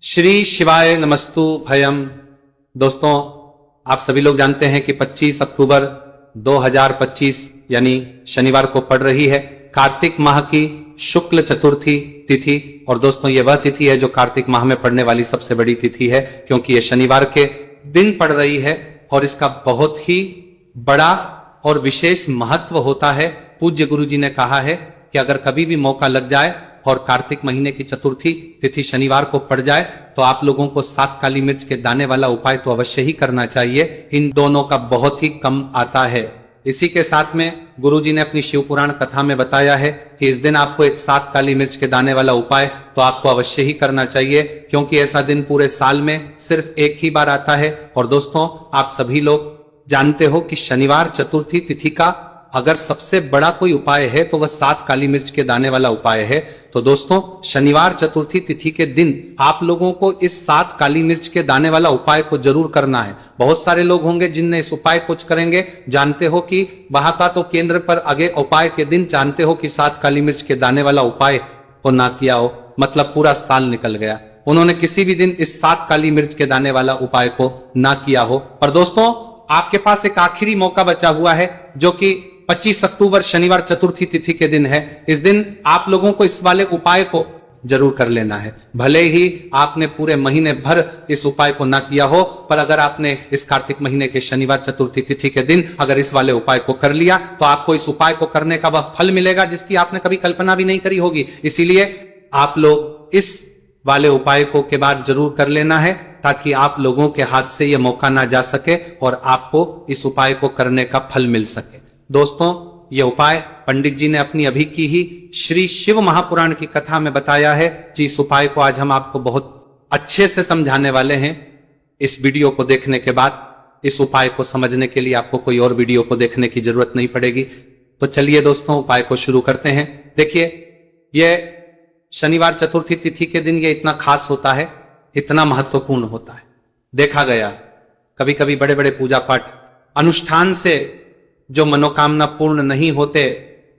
श्री शिवाय नमस्तु भयम। दोस्तों, आप सभी लोग जानते हैं कि 25 अक्टूबर 2025 यानी शनिवार को पड़ रही है कार्तिक माह की शुक्ल चतुर्थी तिथि। और दोस्तों, यह वह तिथि है जो कार्तिक माह में पड़ने वाली सबसे बड़ी तिथि है, क्योंकि यह शनिवार के दिन पड़ रही है और इसका बहुत ही बड़ा और विशेष महत्व होता है। पूज्य गुरु जी ने कहा है कि अगर कभी भी मौका लग जाए और कार्तिक महीने की चतुर्थी तिथि शनिवार को पड़ जाए तो आप लोगों को 7 काली मिर्च के दाने वाला उपाय तो अवश्य ही करना चाहिए। इन दोनों का बहुत ही कम आता है। इसी के साथ में गुरुजी ने अपनी शिव पुराण कथा में बताया है कि इस दिन आपको एक 7 काली मिर्च के दाने वाला उपाय तो आपको अवश्य ही करना चाहिए, क्योंकि ऐसा दिन पूरे साल में सिर्फ एक ही बार आता है। और दोस्तों, आप सभी लोग जानते हो कि शनिवार चतुर्थी तिथि का अगर सबसे बड़ा कोई उपाय है तो वह 7 काली मिर्च के दाने वाला उपाय है। तो दोस्तों, शनिवार चतुर्थी तिथि के दिन आप लोगों को इस 7 काली मिर्च के दाने वाला उपाय को जरूर करना है। बहुत सारे लोग होंगे जिनने इस उपाय कुछ करेंगे, जानते हो कि बहाता तो केंद्र पर आगे उपाय के दिन जानते हो कि 7 काली मिर्च के दाने वाला उपाय को ना किया हो, मतलब पूरा साल निकल गया। उन्होंने किसी भी दिन इस 7 काली मिर्च के दाने वाला उपाय को ना किया हो। पर दोस्तों, आपके पास एक आखिरी मौका बचा हुआ है, जो कि 25 अक्टूबर शनिवार चतुर्थी तिथि के दिन है। इस दिन आप लोगों को इस वाले उपाय को जरूर कर लेना है। भले ही आपने पूरे महीने भर इस उपाय को ना किया हो, पर अगर आपने इस कार्तिक महीने के शनिवार चतुर्थी तिथि के दिन अगर इस वाले उपाय को कर लिया तो आपको इस उपाय को करने का वह फल मिलेगा जिसकी आपने कभी कल्पना भी नहीं करी होगी। इसीलिए आप लोग इस वाले उपाय को के बाद जरूर कर लेना है, ताकि आप लोगों के हाथ से यह मौका ना जा सके और आपको इस उपाय को करने का फल मिल सके। दोस्तों, यह उपाय पंडित जी ने अपनी अभी की ही श्री शिव महापुराण की कथा में बताया है। इस उपाय को आज हम आपको बहुत अच्छे से समझाने वाले हैं। इस वीडियो को देखने के बाद इस उपाय को समझने के लिए आपको कोई और वीडियो को देखने की जरूरत नहीं पड़ेगी। तो चलिए दोस्तों, उपाय को शुरू करते हैं। देखिए, यह शनिवार चतुर्थी तिथि के दिन यह इतना खास होता है, इतना महत्वपूर्ण होता है। देखा गया कभी कभी बड़े बड़े पूजा पाठ अनुष्ठान से जो मनोकामना पूर्ण नहीं होते,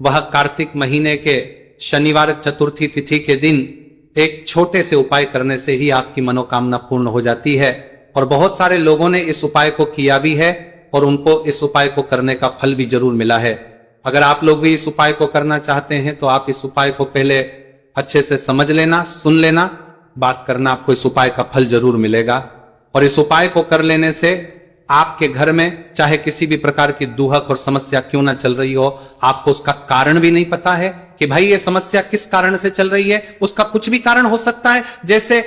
वह कार्तिक महीने के शनिवार चतुर्थी तिथि के दिन एक छोटे से उपाय करने से ही आपकी मनोकामना पूर्ण हो जाती है। और बहुत सारे लोगों ने इस उपाय को किया भी है और उनको इस उपाय को करने का फल भी जरूर मिला है। अगर आप लोग भी इस उपाय को करना चाहते हैं तो आप इस उपाय को पहले अच्छे से समझ लेना, सुन लेना, बात करना, आपको इस उपाय का फल जरूर मिलेगा। और इस उपाय को कर लेने से आपके घर में चाहे किसी भी प्रकार की दुहक और समस्या क्यों ना चल रही हो, आपको उसका कारण भी नहीं पता है कि भाई ये समस्या किस कारण से चल रही है, उसका कुछ भी कारण हो सकता है। जैसे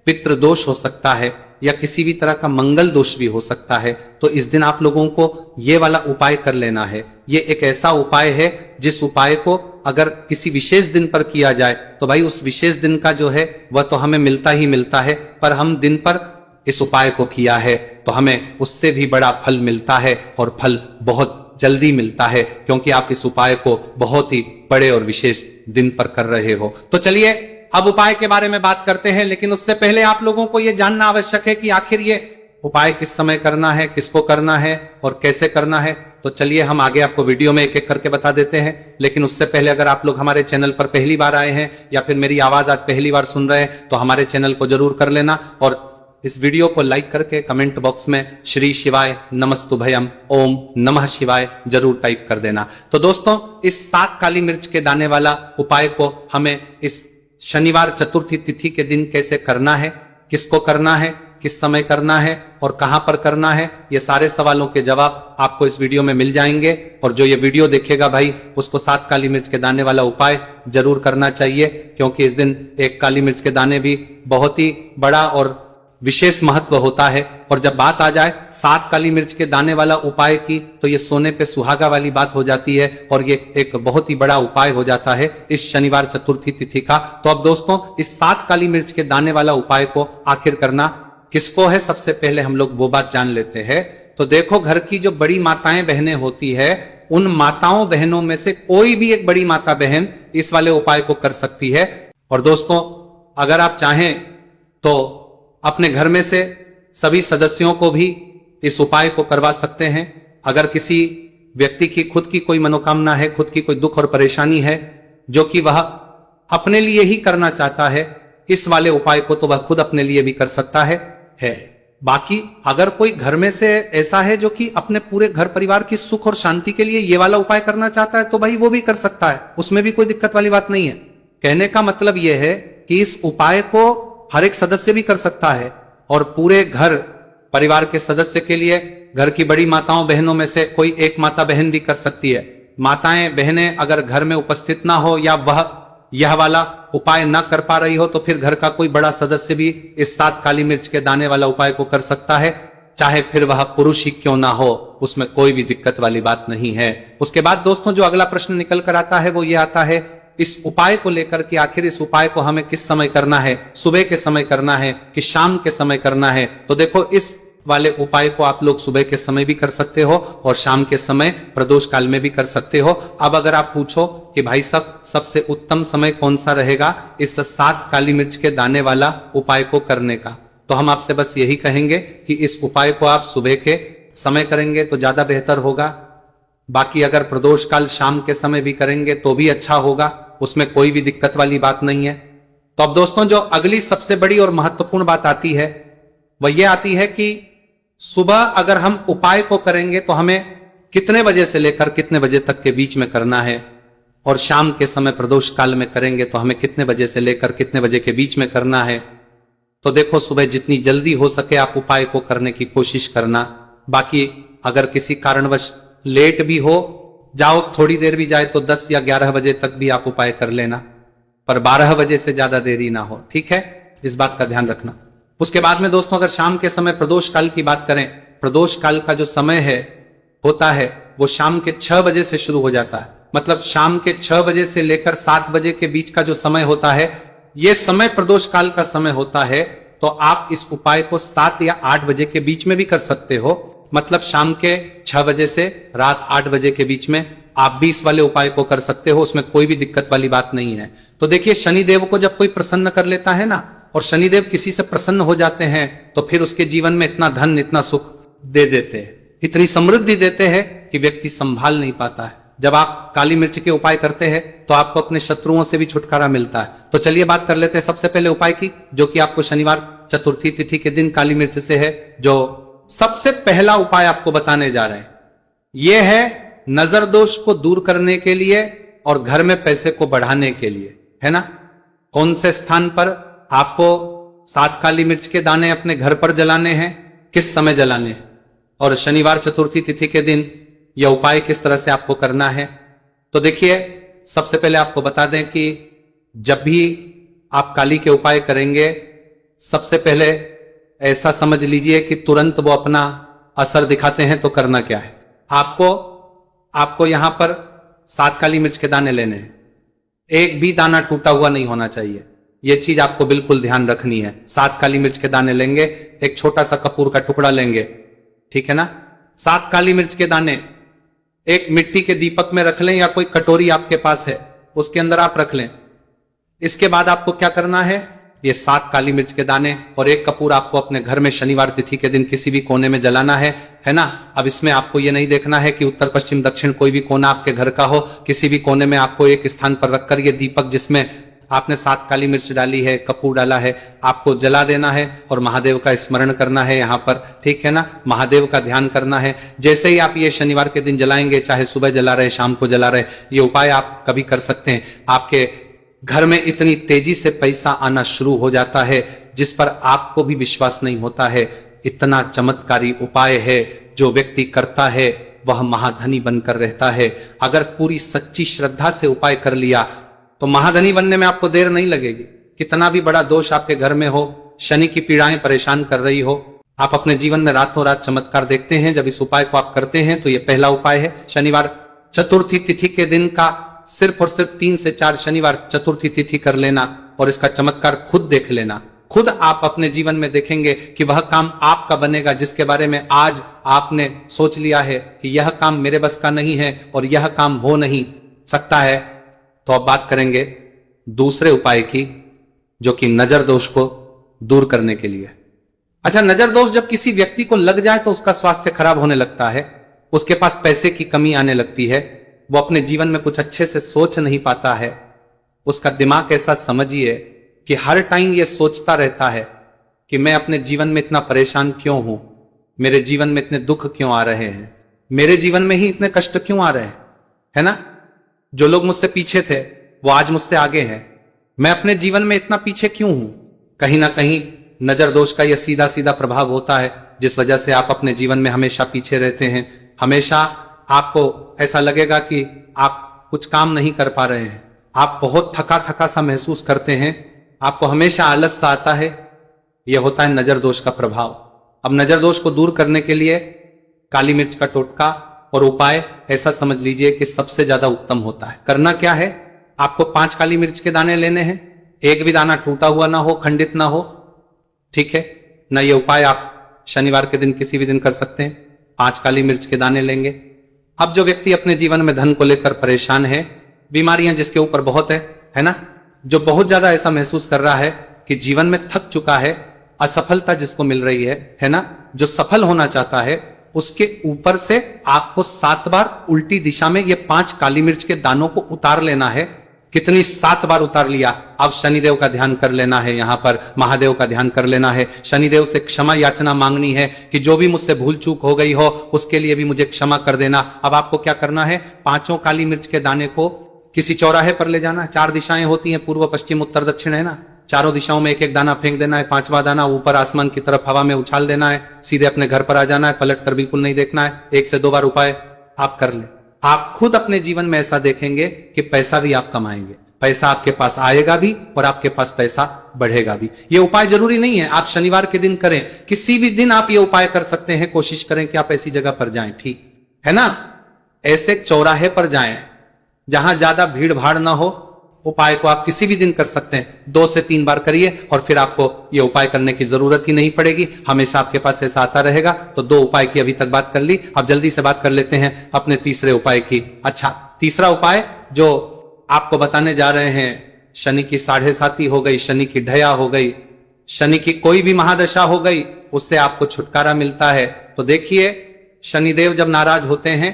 पितृ दोष हो सकता है या किसी भी तरह का मंगल दोष भी हो सकता है। तो इस दिन आप लोगों को ये वाला उपाय कर लेना है। ये एक ऐसा उपाय है जिस उपाय को अगर किसी विशेष दिन पर किया जाए तो भाई उस विशेष दिन का जो है वह तो हमें मिलता ही मिलता है, पर हम दिन पर इस उपाय को किया है तो हमें उससे भी बड़ा फल मिलता है, और फल बहुत जल्दी मिलता है, क्योंकि आप इस उपाय को बहुत ही बड़े और विशेष दिन पर कर रहे हो। तो चलिए अब उपाय के बारे में बात करते हैं, लेकिन उससे पहले आप लोगों को यह जानना आवश्यक है कि आखिर ये उपाय किस समय करना है, किसको करना है और कैसे करना है। तो चलिए हम आगे आपको वीडियो में एक एक करके बता देते हैं। लेकिन उससे पहले अगर आप लोग हमारे चैनल पर पहली बार आए हैं या फिर मेरी आवाज आज पहली बार सुन रहे हैं तो हमारे चैनल को जरूर कर लेना, और इस वीडियो को लाइक करके कमेंट बॉक्स में श्री शिवाय नमस्तुभयम ओम नमः शिवाय जरूर टाइप कर देना। तो दोस्तों, इस 7 काली मिर्च के दाने वाला उपाय को हमें इस शनिवार चतुर्थी तिथि के दिन कैसे करना है, किसको करना है, किस समय करना है और कहां पर करना है, ये सारे सवालों के जवाब आपको इस वीडियो में मिल जाएंगे। और जो ये वीडियो देखेगा भाई, उसको 7 काली मिर्च के दाने वाला उपाय जरूर करना चाहिए, क्योंकि इस दिन एक काली मिर्च के दाने भी बहुत ही बड़ा और विशेष महत्व होता है। और जब बात आ जाए 7 काली मिर्च के दाने वाला उपाय की, तो ये सोने पे सुहागा वाली बात हो जाती है और ये एक बहुत ही बड़ा उपाय हो जाता है इस शनिवार चतुर्थी तिथि का। तो अब दोस्तों, इस 7 काली मिर्च के दाने वाला उपाय को आखिर करना किसको है, सबसे पहले हम लोग वो बात जान लेते हैं। तो देखो, घर की जो बड़ी माताएं बहनें होती है, उन माताओं बहनों में से कोई भी एक बड़ी माता बहन इस वाले उपाय को कर सकती है। और दोस्तों, अगर आप चाहें तो अपने घर में से सभी सदस्यों को भी इस उपाय को करवा सकते हैं। अगर किसी व्यक्ति की खुद की कोई मनोकामना है, खुद की कोई दुख और परेशानी है जो कि वह अपने लिए ही करना चाहता है, इस वाले उपाय को तो वह खुद अपने लिए भी कर सकता है। बाकी अगर कोई घर में से ऐसा है जो कि अपने पूरे घर परिवार की सुख और शांति के लिए ये वाला उपाय करना चाहता है तो भाई वो भी कर सकता है, उसमें भी कोई दिक्कत वाली बात नहीं है। कहने का मतलब यह है कि इस उपाय को हर एक सदस्य भी कर सकता है और पूरे घर परिवार के सदस्य के लिए घर की बड़ी माताओं बहनों में से कोई एक माता बहन भी कर सकती है। माताएं बहनें अगर घर में उपस्थित ना हो या वह यह वाला उपाय ना कर पा रही हो तो फिर घर का कोई बड़ा सदस्य भी इस 7 काली मिर्च के दाने वाला उपाय को कर सकता है, चाहे फिर वह पुरुष ही क्यों ना हो, उसमें कोई भी दिक्कत वाली बात नहीं है। उसके बाद दोस्तों जो अगला प्रश्न निकल कर आता है वो ये आता है इस उपाय को लेकर कि आखिर इस उपाय को हमें किस समय करना है, सुबह के समय करना है कि शाम के समय करना है। तो देखो इस वाले उपाय को आप लोग सुबह के समय भी कर सकते हो और शाम के समय प्रदोष काल में भी कर सकते हो। अब अगर आप पूछो कि भाई सबसे उत्तम समय कौन सा रहेगा इस 7 काली मिर्च के दाने वाला उपाय को करने का, तो हम आपसे बस यही कहेंगे कि इस उपाय को आप सुबह के समय करेंगे तो ज्यादा बेहतर होगा। बाकी अगर प्रदोष काल शाम के समय भी करेंगे तो भी अच्छा होगा, उसमें कोई भी दिक्कत वाली बात नहीं है। तो अब दोस्तों जो अगली सबसे बड़ी और महत्वपूर्ण बात आती है वह यह आती है कि सुबह अगर हम उपाय को करेंगे तो हमें कितने बजे से लेकर कितने बजे तक के बीच में करना है, और शाम के समय प्रदोष काल में करेंगे तो हमें कितने बजे से लेकर कितने बजे के बीच में करना है। तो देखो सुबह जितनी जल्दी हो सके आप उपाय को करने की कोशिश करना। बाकी अगर किसी कारणवश लेट भी हो जाओ, थोड़ी देर भी जाए तो 10 या 11 बजे तक भी आप उपाय कर लेना, पर 12 बजे से ज्यादा देरी ना हो, ठीक है, इस बात का ध्यान रखना। उसके बाद में दोस्तों अगर शाम के समय प्रदोष काल की बात करें, प्रदोष काल का जो समय है होता है वो शाम के 6 बजे से शुरू हो जाता है। मतलब शाम के 6 बजे से लेकर 7 बजे के बीच का जो समय होता है यह समय प्रदोष काल का समय होता है। तो आप इस उपाय को 7 या 8 बजे के बीच में भी कर सकते हो। मतलब शाम के 6 बजे से रात 8 बजे के बीच में आप भी इस वाले उपाय को कर सकते हो, उसमें कोई भी दिक्कत वाली बात नहीं है। तो देखिए शनिदेव को जब कोई प्रसन्न कर लेता है ना, और शनिदेव किसी से प्रसन्न हो जाते हैं तो फिर उसके जीवन में इतना धन इतना सुख दे देते हैं, इतनी समृद्धि देते हैं कि व्यक्ति संभाल नहीं पाता है। जब आप काली मिर्च के उपाय करते हैं तो आपको अपने शत्रुओं से भी छुटकारा मिलता है। तो चलिए बात कर लेते हैं सबसे पहले उपाय की, जो कि आपको शनिवार चतुर्थी तिथि के दिन काली मिर्च से है। जो सबसे पहला उपाय आपको बताने जा रहे हैं यह है नजर दोष को दूर करने के लिए और घर में पैसे को बढ़ाने के लिए, है ना। कौन से स्थान पर आपको 7 काली मिर्च के दाने अपने घर पर जलाने हैं, किस समय जलाने हैं, और शनिवार चतुर्थी तिथि के दिन यह उपाय किस तरह से आपको करना है। तो देखिए सबसे पहले आपको बता दें कि जब भी आप काली के उपाय करेंगे सबसे पहले ऐसा समझ लीजिए कि तुरंत वो अपना असर दिखाते हैं। तो करना क्या है, आपको यहां पर 7 काली मिर्च के दाने लेने हैं, एक भी दाना टूटा हुआ नहीं होना चाहिए, यह चीज आपको बिल्कुल ध्यान रखनी है। 7 काली मिर्च के दाने लेंगे, एक छोटा सा कपूर का टुकड़ा लेंगे, ठीक है ना। 7 काली मिर्च के दाने एक मिट्टी के दीपक में रख लें या कोई कटोरी आपके पास है उसके अंदर आप रख लें। इसके बाद आपको क्या करना है, ये 7 काली मिर्च के दाने और एक कपूर आपको अपने घर में शनिवार तिथि के दिन किसी भी कोने में जलाना है ना। अब इसमें आपको ये नहीं देखना है कि उत्तर पश्चिम दक्षिण कोई भी कोना आपके घर का हो, किसी भी कोने में आपको एक स्थान पर रखकर ये दीपक जिसमें आपने 7 काली मिर्च डाली है, कपूर डाला है, आपको जला देना है और महादेव का स्मरण करना है यहाँ पर, ठीक है ना। महादेव का ध्यान करना है। जैसे ही आप ये शनिवार के दिन जलाएंगे, चाहे सुबह जला रहे शाम को जला रहे, ये उपाय आप कभी कर सकते हैं। आपके घर में इतनी तेजी से पैसा आना शुरू हो जाता है जिस पर आपको भी विश्वास नहीं होता है। इतना चमत्कारी उपाय है, जो व्यक्ति करता है वह महाधनी बनकर रहता है। अगर पूरी सच्ची श्रद्धा से उपाय कर लिया तो महाधनी बनने में आपको देर नहीं लगेगी। कितना भी बड़ा दोष आपके घर में हो, शनि की पीड़ाएं परेशान कर रही हो, आप अपने जीवन में रातों रात चमत्कार देखते हैं जब इस उपाय को आप करते हैं। तो यह पहला उपाय है। शनिवार चतुर्थी तिथि के दिन का सिर्फ और सिर्फ 3 से 4 शनिवार चतुर्थी तिथि कर लेना और इसका चमत्कार खुद देख लेना। खुद आप अपने जीवन में देखेंगे कि वह काम आपका बनेगा जिसके बारे में आज आपने सोच लिया है कि यह काम मेरे बस का नहीं है और यह काम हो नहीं सकता है। तो अब बात करेंगे दूसरे उपाय की, जो कि नजर दोष को दूर करने के लिए। अच्छा, नजर दोष जब किसी व्यक्ति को लग जाए तो उसका स्वास्थ्य खराब होने लगता है, उसके पास पैसे की कमी आने लगती है, वो अपने जीवन में कुछ अच्छे से सोच नहीं पाता है, उसका दिमाग ऐसा समझिए कि हर टाइम ये सोचता रहता है कि मैं अपने जीवन में इतना परेशान क्यों हूं, मेरे जीवन में इतने दुख क्यों आ रहे हैं, मेरे जीवन में ही इतने कष्ट क्यों आ रहे हैं, है ना। जो लोग मुझसे पीछे थे वो आज मुझसे आगे हैं, मैं अपने जीवन में इतना पीछे क्यों हूं। कहीं ना कहीं नजर दोष का यह सीधा सीधा प्रभाव होता है, जिस वजह से आप अपने जीवन में हमेशा पीछे रहते हैं। हमेशा आपको ऐसा लगेगा कि आप कुछ काम नहीं कर पा रहे हैं, आप बहुत थका थका सा महसूस करते हैं, आपको हमेशा आलस सा आता है। यह होता है नजर दोष का प्रभाव। अब नजर दोष को दूर करने के लिए काली मिर्च का टोटका और उपाय ऐसा समझ लीजिए कि सबसे ज्यादा उत्तम होता है। करना क्या है, आपको 5 काली मिर्च के दाने लेने हैं, एक भी दाना टूटा हुआ ना हो, खंडित ना हो, ठीक है ना। ये उपाय आप शनिवार के दिन किसी भी दिन कर सकते हैं। 5 काली मिर्च के दाने लेंगे। अब जो व्यक्ति अपने जीवन में धन को लेकर परेशान है, बीमारियां जिसके ऊपर बहुत है ना, जो बहुत ज्यादा ऐसा महसूस कर रहा है कि जीवन में थक चुका है, असफलता जिसको मिल रही है ना, जो सफल होना चाहता है, उसके ऊपर से आपको 7 बार उल्टी दिशा में ये 5 काली मिर्च के दानों को उतार लेना है। कितनी 7 बार उतार लिया। अब शनिदेव का ध्यान कर लेना है, यहां पर महादेव का ध्यान कर लेना है, शनिदेव से क्षमा याचना मांगनी है कि जो भी मुझसे भूल चूक हो गई हो उसके लिए भी मुझे क्षमा कर देना। अब आपको क्या करना है, 5 काली मिर्च के दाने को किसी चौराहे पर ले जाना। 4 दिशाएं होती हैं, पूर्व पश्चिम उत्तर दक्षिण, है ना। चारों दिशाओं में एक एक दाना फेंक देना है। 5वां दाना ऊपर आसमान की तरफ हवा में उछाल देना है। सीधे अपने घर पर आ जाना है, पलट कर बिल्कुल नहीं देखना है। 1 से 2 बार उपाय आप कर ले। आप खुद अपने जीवन में ऐसा देखेंगे कि पैसा भी आप कमाएंगे, पैसा आपके पास आएगा भी और आपके पास पैसा बढ़ेगा भी। ये उपाय जरूरी नहीं है आप शनिवार के दिन करें, किसी भी दिन आप ये उपाय कर सकते हैं। कोशिश करें कि आप ऐसी जगह पर जाएं, ठीक है ना, ऐसे चौराहे पर जाएं जहां ज्यादा भीड़ भाड़ ना हो। उपाय को आप किसी भी दिन कर सकते हैं। 2 से 3 बार करिए और फिर आपको ये उपाय करने की जरूरत ही नहीं पड़ेगी, हमेशा आपके पास ऐसा आता रहेगा। तो 2 उपाय की अभी तक बात कर ली, अब जल्दी से बात कर लेते हैं अपने तीसरे उपाय की। अच्छा, तीसरा उपाय जो आपको बताने जा रहे हैं, शनि की 7.5 हो गई, शनि की ढया हो गई, शनि की कोई भी महादशा हो गई, उससे आपको छुटकारा मिलता है। तो देखिए, शनिदेव जब नाराज होते हैं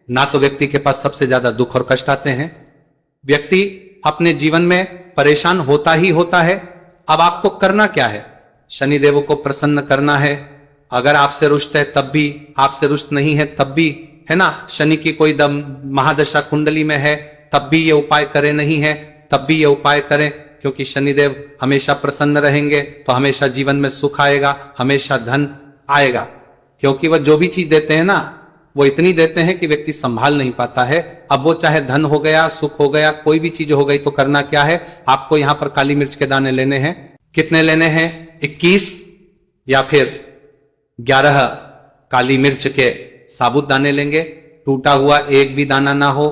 ना तो व्यक्ति के पास सबसे ज्यादा दुख और कष्ट आते हैं, व्यक्ति अपने जीवन में परेशान होता ही होता है। अब आपको करना क्या है, शनिदेव को प्रसन्न करना है। अगर आपसे रुष्ट है तब भी, आपसे रुष्ट नहीं है तब भी, है ना, शनि की कोई महादशा कुंडली में है तब भी ये उपाय करें, नहीं है तब भी ये उपाय करें, क्योंकि शनिदेव हमेशा प्रसन्न रहेंगे तो हमेशा जीवन में सुख आएगा, हमेशा धन आएगा। क्योंकि वह जो भी चीज देते हैं ना, वो इतनी देते हैं कि व्यक्ति संभाल नहीं पाता है। अब वो चाहे धन हो गया, सुख हो गया, कोई भी चीज हो गई, तो करना क्या है, आपको यहां पर काली मिर्च के दाने लेने हैं। कितने लेने हैं, 21 या फिर 11 काली मिर्च के साबुत दाने लेंगे। टूटा हुआ एक भी दाना ना हो।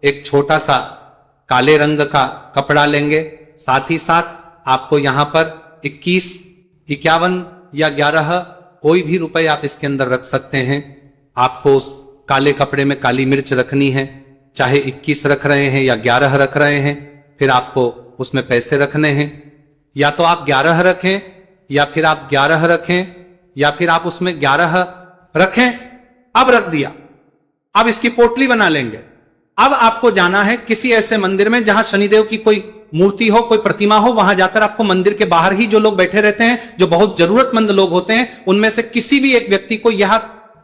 एक छोटा सा काले रंग का कपड़ा लेंगे। साथ ही साथ आपको यहां पर 21, 51 या 11 कोई भी रुपए आप इसके अंदर रख सकते हैं। आपको उस काले कपड़े में काली मिर्च रखनी है, चाहे 21 रख रहे हैं या 11 रख रहे हैं। फिर आपको उसमें पैसे रखने हैं, या तो आप 11 रखें या फिर आप 11 रखें या फिर आप उसमें 11 रखें। अब रख दिया, अब इसकी पोटली बना लेंगे। अब आपको जाना है किसी ऐसे मंदिर में जहां शनिदेव की कोई मूर्ति हो, कोई प्रतिमा हो, वहां जाकर आपको मंदिर के बाहर ही जो लोग बैठे रहते हैं, जो बहुत जरूरतमंद लोग होते हैं, उनमें से किसी भी एक व्यक्ति को यह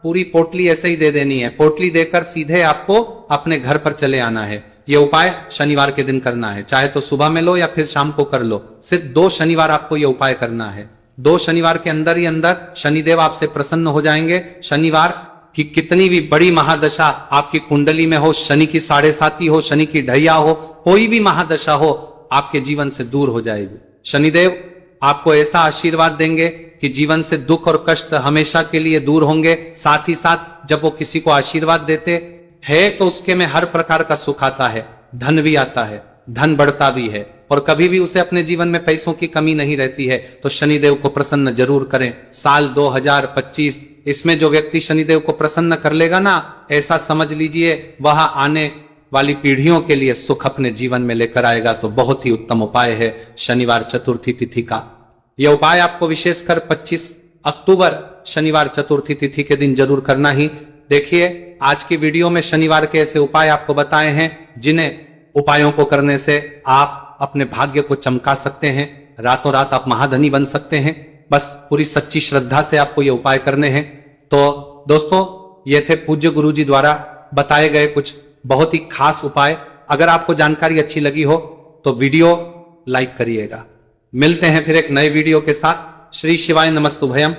पूरी पोटली ऐसे ही दे देनी है। पोटली देकर सीधे आपको अपने घर पर चले आना है। यह उपाय शनिवार के दिन करना है, चाहे तो सुबह में लो या फिर शाम को कर लो। सिर्फ 2 शनिवार आपको यह उपाय करना है। 2 शनिवार के अंदर ही अंदर शनिदेव आपसे प्रसन्न हो जाएंगे। शनिवार की कितनी भी बड़ी महादशा आपकी कुंडली में हो, शनि की 7.5 हो, शनि की ढैया हो, कोई भी महादशा हो, आपके जीवन से दूर हो जाएगी। शनिदेव आपको ऐसा आशीर्वाद देंगे कि जीवन से दुख और कष्ट हमेशा के लिए दूर होंगे। साथ ही साथ जब वो किसी को आशीर्वाद देते हैं तो उसके में हर प्रकार का सुख आता है, धन भी आता है, धन बढ़ता भी है, और कभी भी उसे अपने जीवन में पैसों की कमी नहीं रहती है। तो शनिदेव को प्रसन्न जरूर करें। साल 2025 इसमें जो व्यक्ति शनिदेव को प्रसन्न कर लेगा ना, ऐसा समझ लीजिए वह आने वाली पीढ़ियों के लिए सुख अपने जीवन में लेकर आएगा। तो बहुत ही उत्तम उपाय है शनिवार चतुर्थी तिथि का। यह उपाय आपको विशेषकर 25 अक्टूबर शनिवार चतुर्थी तिथि के दिन जरूर करना ही। देखिए, आज की वीडियो में शनिवार के ऐसे उपाय आपको बताए हैं जिन्हें उपायों को करने से आप अपने भाग्य को चमका सकते हैं, रातों रात आप महाधनी बन सकते हैं। बस पूरी सच्ची श्रद्धा से आपको ये उपाय करने हैं। तो दोस्तों, ये थे पूज्य गुरु जी द्वारा बताए गए कुछ बहुत ही खास उपाय। अगर आपको जानकारी अच्छी लगी हो तो वीडियो लाइक करिएगा। मिलते हैं फिर एक नए वीडियो के साथ। श्री शिवाय नमस्तुभयम।